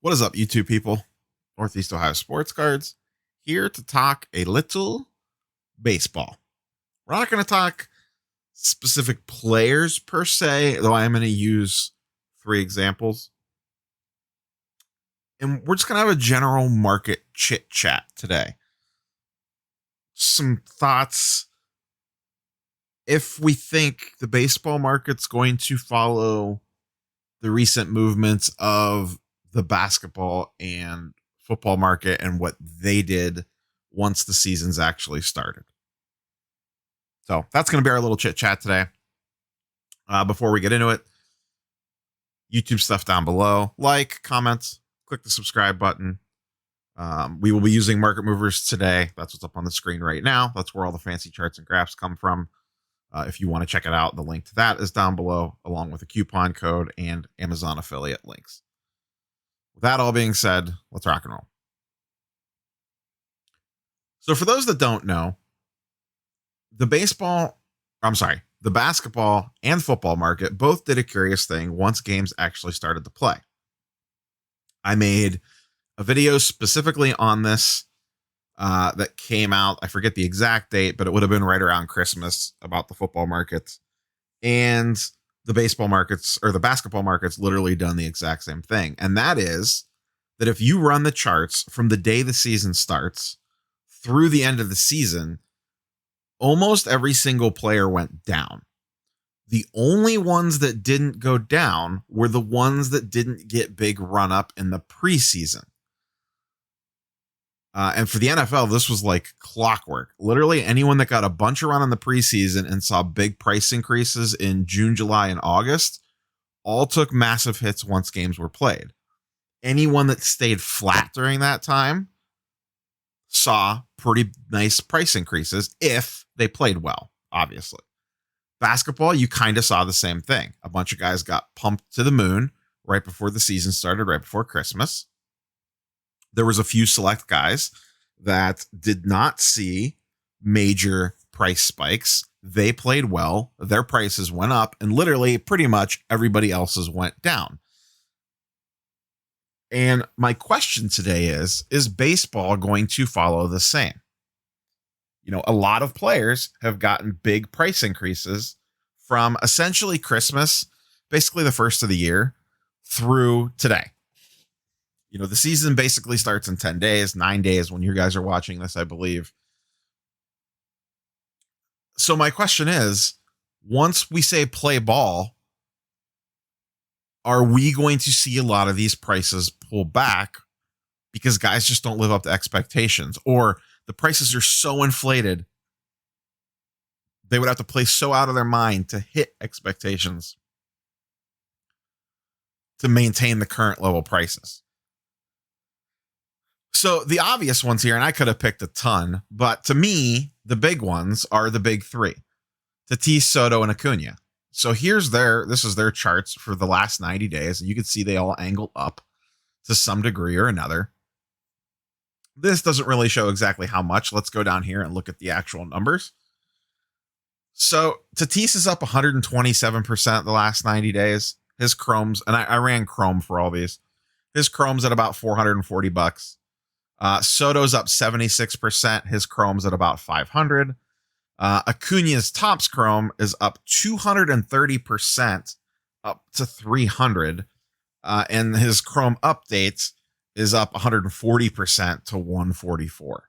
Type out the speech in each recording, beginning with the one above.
What is up, YouTube people? Northeast Ohio Sports Cards here to talk a little baseball. We're not going to talk specific players per se, though I am going to use three examples. And we're just going to have a general market chit chat today. Some thoughts. If we think the baseball market's going to follow the recent movements of the basketball and football market and what they did once the seasons actually started. So that's going to be our little chit chat today. Before we get into it, YouTube stuff down below. Like, comments, click the subscribe button. We will be using market movers today. That's what's up on the screen right now. That's where all the fancy charts and graphs come from. If you want to check it out, the link to that is down below, along with a coupon code and Amazon affiliate links. With that all being said, let's rock and roll. So for those that don't know, the basketball and football market both did a curious thing once games actually started to play. I made a video specifically on this that came out. I forget the exact date, but it would have been right around Christmas about the football markets. And the baseball markets or the basketball markets literally done the exact same thing. And that is that if you run the charts from the day the season starts through the end of the season, almost every single player went down. The only ones that didn't go down were the ones that didn't get big run up in the preseason. And for the NFL, this was like clockwork. Literally anyone that got a bunch of run in the preseason and saw big price increases in June, July, and August all took massive hits once games were played. Anyone that stayed flat during that time saw pretty nice price increases if they played well, obviously. Basketball, you kind of saw the same thing. A bunch of guys got pumped to the moon right before the season started, right before Christmas. There was a few select guys that did not see major price spikes. They played well. Their prices went up, and literally pretty much everybody else's went down. And my question today is baseball going to follow the same? You know, a lot of players have gotten big price increases from essentially Christmas, basically the first of the year, through today. You know, the season basically starts in 10 days, 9 days when you guys are watching this, I believe. So my question is, once we say play ball, are we going to see a lot of these prices pull back because guys just don't live up to expectations, or the prices are so inflated they would have to play so out of their mind to hit expectations to maintain the current level prices? So the obvious ones here, and I could have picked a ton, but to me, the big ones are the big three: Tatis, Soto, and Acuna. So this is their charts for the last 90 days, and you can see they all angle up to some degree or another. This doesn't really show exactly how much. Let's go down here and look at the actual numbers. So Tatis is up 127% the last 90 days. His Chrome's, and I ran Chrome for all these. His Chrome's at about $440. Soto's up 76%. His Chrome's at about 500. Acuna's Topps Chrome is up 230%, up to 300. And his Chrome Updates is up 140% to 144.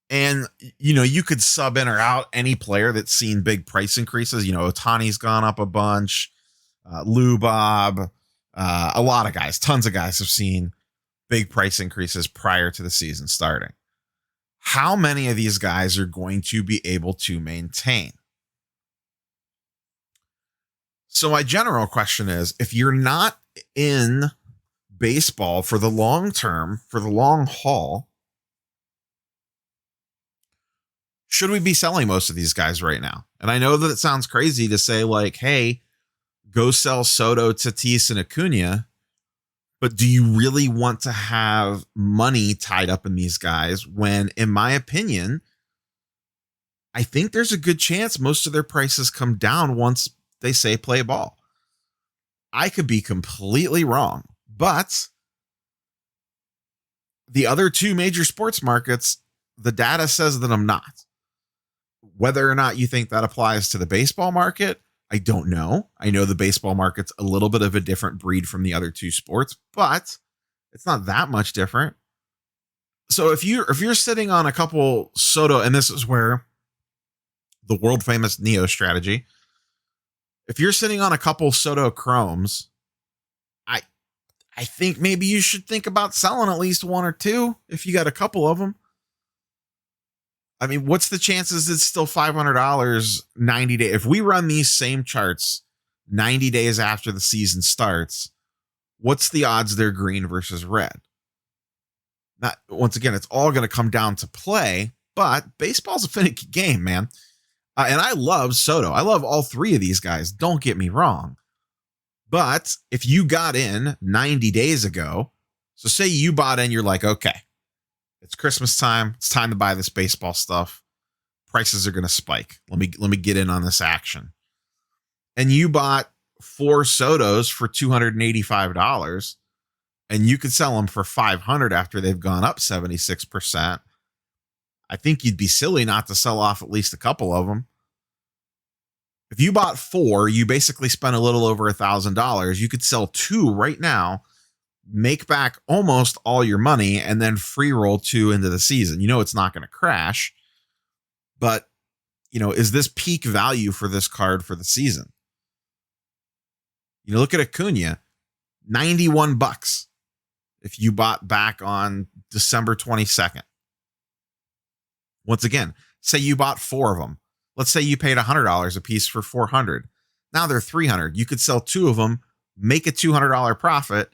And, you know, you could sub in or out any player that's seen big price increases. You know, Ohtani's gone up a bunch. Lou Bob, a lot of guys, tons of guys have seen big price increases prior to the season starting. How many of these guys are going to be able to maintain? So my general question is, if you're not in baseball for the long term, for the long haul, should we be selling most of these guys right now? And I know that it sounds crazy to say, like, hey, go sell Soto, Tatis, and Acuna, but do you really want to have money tied up in these guys when, in my opinion, I think there's a good chance most of their prices come down once they say play ball? I could be completely wrong, but the other two major sports markets, the data says that I'm not. Whether or not you think that applies to the baseball market, I don't know. I know the baseball market's a little bit of a different breed from the other two sports, but it's not that much different. So if you're sitting on a couple Soto, and this is where the world famous Neo strategy, if you're sitting on a couple Soto Chromes, I think maybe you should think about selling at least one or two if you got a couple of them. I mean, what's the chances it's still $500 90 days? If we run these same charts 90 days after the season starts, what's the odds they're green versus red? Not, once again, it's all going to come down to play, but baseball's a finicky game, man. And I love Soto. I love all three of these guys. Don't get me wrong. But if you got in 90 days ago, so say you bought in, you're like, okay, it's Christmas time. It's time to buy this baseball stuff. Prices are going to spike. Let me get in on this action. And you bought 4 Sotos for $285, and you could sell them for $500 after they've gone up 76%. I think you'd be silly not to sell off at least a couple of them. If you bought 4, you basically spent a little over $1,000. You could sell 2 right now, make back almost all your money, and then free roll 2 into the season. You know it's not going to crash, but is this peak value for this card for the season? Look at Acuna, $91 if you bought back on December 22nd. Once again, say you bought 4 of them. Let's say you paid $100 a piece for 400. Now they're $300. You could sell 2 of them, make a $200 profit,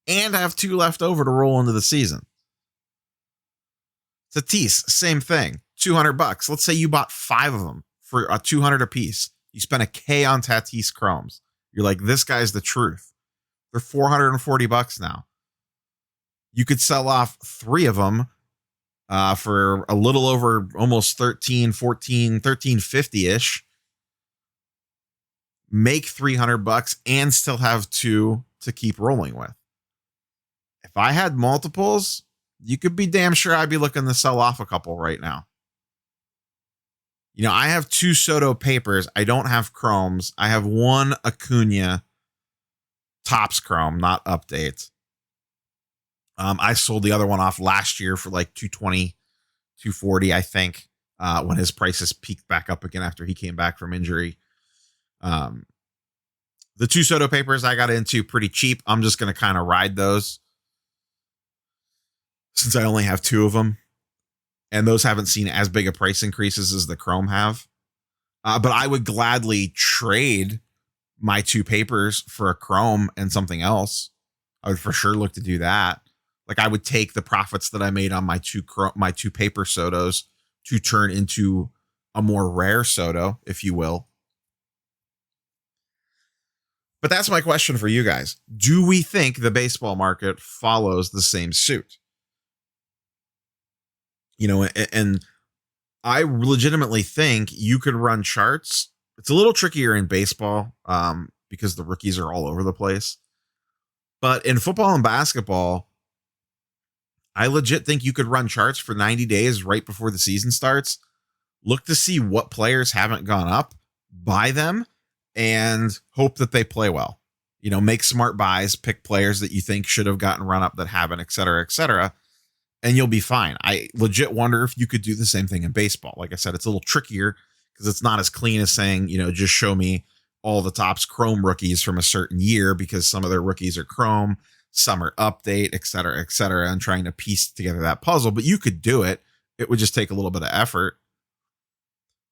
and have 2 left over to roll into the season. Tatis, same thing, $200. Let's say you bought 5 of them for $200 a piece. You spent $1,000 on Tatis Chromes. You're like, this guy's the truth. They're $440 now. You could sell off 3 of them for a little over almost 13, 14, 1350-ish. Make $300 and still have 2 to keep rolling with. If I had multiples, you could be damn sure I'd be looking to sell off a couple right now. I have 2 Soto papers. I don't have Chromes. I have 1 Acuna Topps Chrome, not update. I sold the other one off last year for like $220, $240, I think, when his prices peaked back up again after he came back from injury. The 2 Soto papers I got into pretty cheap. I'm just going to kind of ride those since I only have 2 of them. And those haven't seen as big a price increases as the Chrome have. But I would gladly trade my 2 papers for a Chrome and something else. I would for sure look to do that. Like I would take the profits that I made on my 2 paper Sotos to turn into a more rare Soto, if you will. But that's my question for you guys. Do we think the baseball market follows the same suit? And I legitimately think you could run charts. It's a little trickier in baseball because the rookies are all over the place. But in football and basketball, I legit think you could run charts for 90 days right before the season starts. Look to see what players haven't gone up, buy them, and hope that they play well. Make smart buys, pick players that you think should have gotten run up that haven't, et cetera, and you'll be fine. I legit wonder if you could do the same thing in baseball. Like I said, it's a little trickier because it's not as clean as saying, just show me all the Topps Chrome rookies from a certain year because some of their rookies are Chrome, some are update, et cetera, and trying to piece together that puzzle. But you could do it. It would just take a little bit of effort.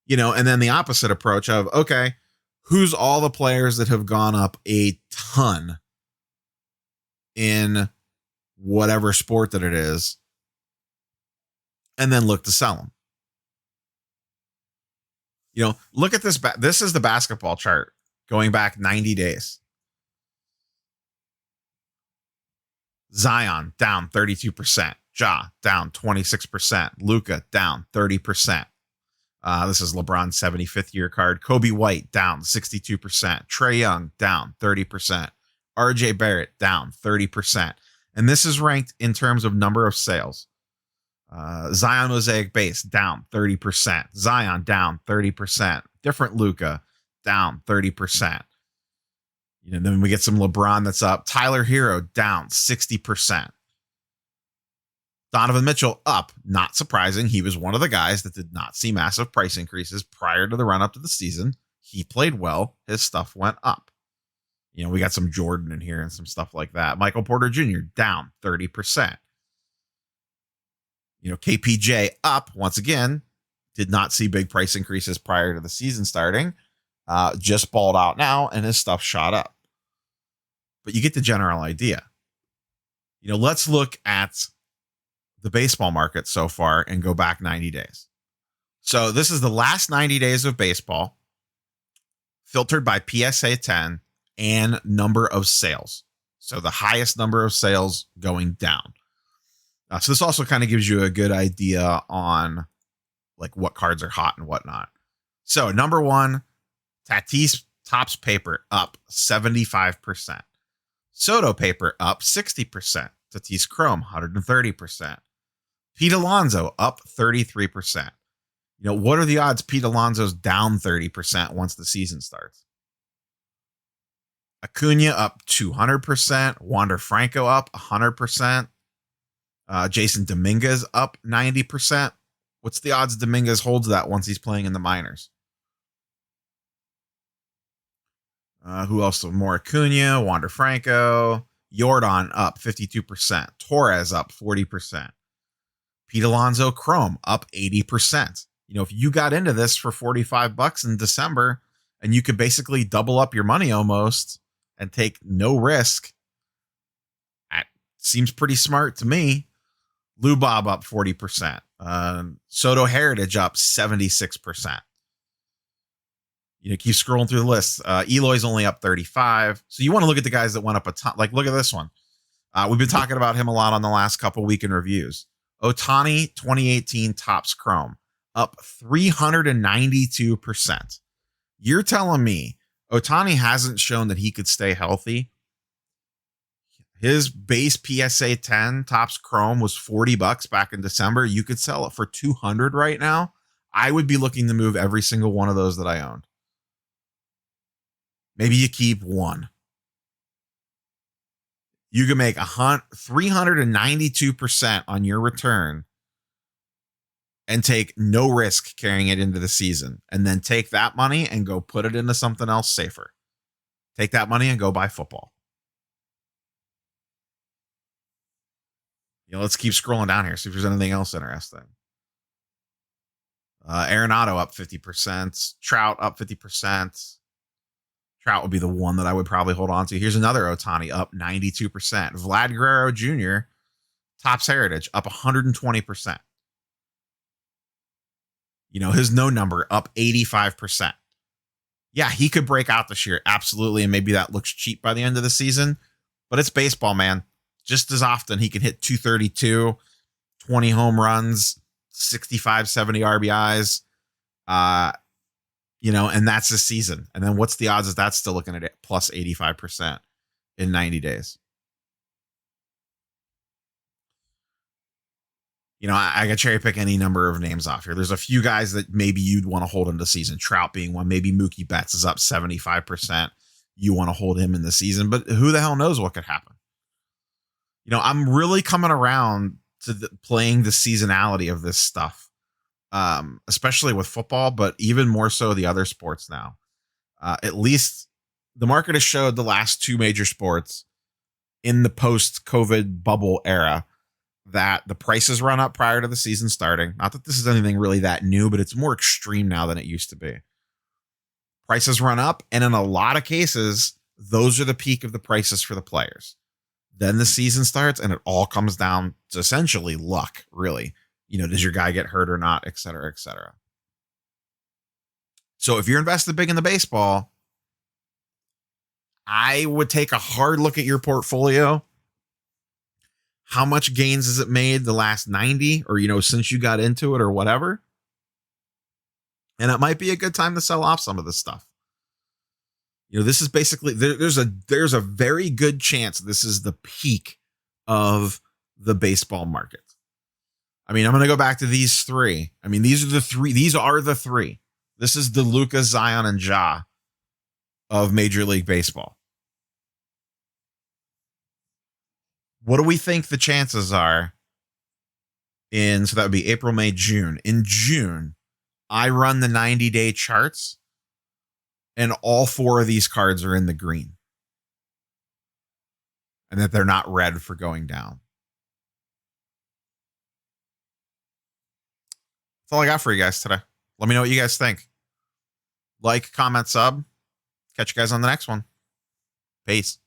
And then the opposite approach of, okay, who's all the players that have gone up a ton in whatever sport that it is, and then look to sell them. Look at this. This is the basketball chart going back 90 days. Zion down 32%. Ja down 26%. Luka down 30%. This is LeBron's 75th year card. Kobe White down 62%. Trae Young down 30%. RJ Barrett down 30%. And this is ranked in terms of number of sales. Zion Mosaic Base down 30%. Zion down 30%. Different Luka down 30%. Then we get some LeBron that's up. Tyler Hero down 60%. Donovan Mitchell up. Not surprising. He was one of the guys that did not see massive price increases prior to the run up to the season. He played well. His stuff went up. We got some Jordan in here and some stuff like that. Michael Porter Jr. down 30%. KPJ up once again. Did not see big price increases prior to the season starting. Just balled out now, and his stuff shot up. But you get the general idea. Let's look at the baseball market so far and go back 90 days. So this is the last 90 days of baseball, filtered by PSA 10 and number of sales. So the highest number of sales going down. So this also kind of gives you a good idea on like what cards are hot and whatnot. So number one, Tatis Topps paper up 75%. Soto paper up 60%. Tatis Chrome 130%. Pete Alonso up 33%. What are the odds Pete Alonso's down 30% once the season starts? Acuna up 200%. Wander Franco up 100%. Jason Dominguez up 90%. What's the odds Dominguez holds that once he's playing in the minors? Who else? More Acuna, Wander Franco, Jordan up 52%. Torres up 40%. Pete Alonso Chrome up 80%. If you got into this for $45 in December and you could basically double up your money almost and take no risk, that seems pretty smart to me. Lou Bob up 40%. Soto Heritage up 76%. Keep scrolling through the list. Eloy's only up 35. So you want to look at the guys that went up a ton. Like, look at this one. We've been talking about him a lot on the last couple week in reviews. Ohtani 2018 Topps Chrome up 392%. You're telling me Ohtani hasn't shown that he could stay healthy? His base PSA 10 Topps Chrome was $40 back in December. You could sell it for $200 right now. I would be looking to move every single one of those that I owned. Maybe you keep one. You can make 392% on your return and take no risk carrying it into the season. And then take that money and go put it into something else safer. Take that money and go buy football. Let's keep scrolling down here, see if there's anything else interesting. Arenado up 50%. Trout up 50%. Trout would be the one that I would probably hold on to. Here's another Ohtani up 92%. Vlad Guerrero Jr., Topps Heritage up 120%. His no number up 85%. Yeah, he could break out this year. Absolutely. And maybe that looks cheap by the end of the season, but it's baseball, man. Just as often he can hit 232, 20 home runs, 65, 70 RBIs. And that's the season. And then what's the odds that that's still looking at it plus 85% in 90 days? I can cherry pick any number of names off here. There's a few guys that maybe you'd want to hold in the season. Trout being one. Maybe Mookie Betts is up 75%. You want to hold him in the season, but who the hell knows what could happen? I'm really coming around to playing the seasonality of this stuff. Especially with football, but even more so the other sports now. At least the market has showed the last two major sports in the post-COVID bubble era that the prices run up prior to the season starting. Not that this is anything really that new, but it's more extreme now than it used to be. Prices run up, and in a lot of cases, those are the peak of the prices for the players. Then the season starts, and it all comes down to essentially luck, really. Does your guy get hurt or not, et cetera, et cetera. So if you're invested big in the baseball, I would take a hard look at your portfolio. How much gains has it made the last 90 or, since you got into it or whatever? And it might be a good time to sell off some of this stuff. This is basically there's a very good chance this is the peak of the baseball market. I mean, I'm going to go back to these three. I mean, these are the three. These are the three. This is the Luka, Zion, and Ja of Major League Baseball. What do we think the chances are so that would be April, May, June. In June, I run the 90-day charts, and all four of these cards are in the green. And that they're not red for going down. That's all I got for you guys today. Let me know what you guys think. Like, comment, sub. Catch you guys on the next one. Peace.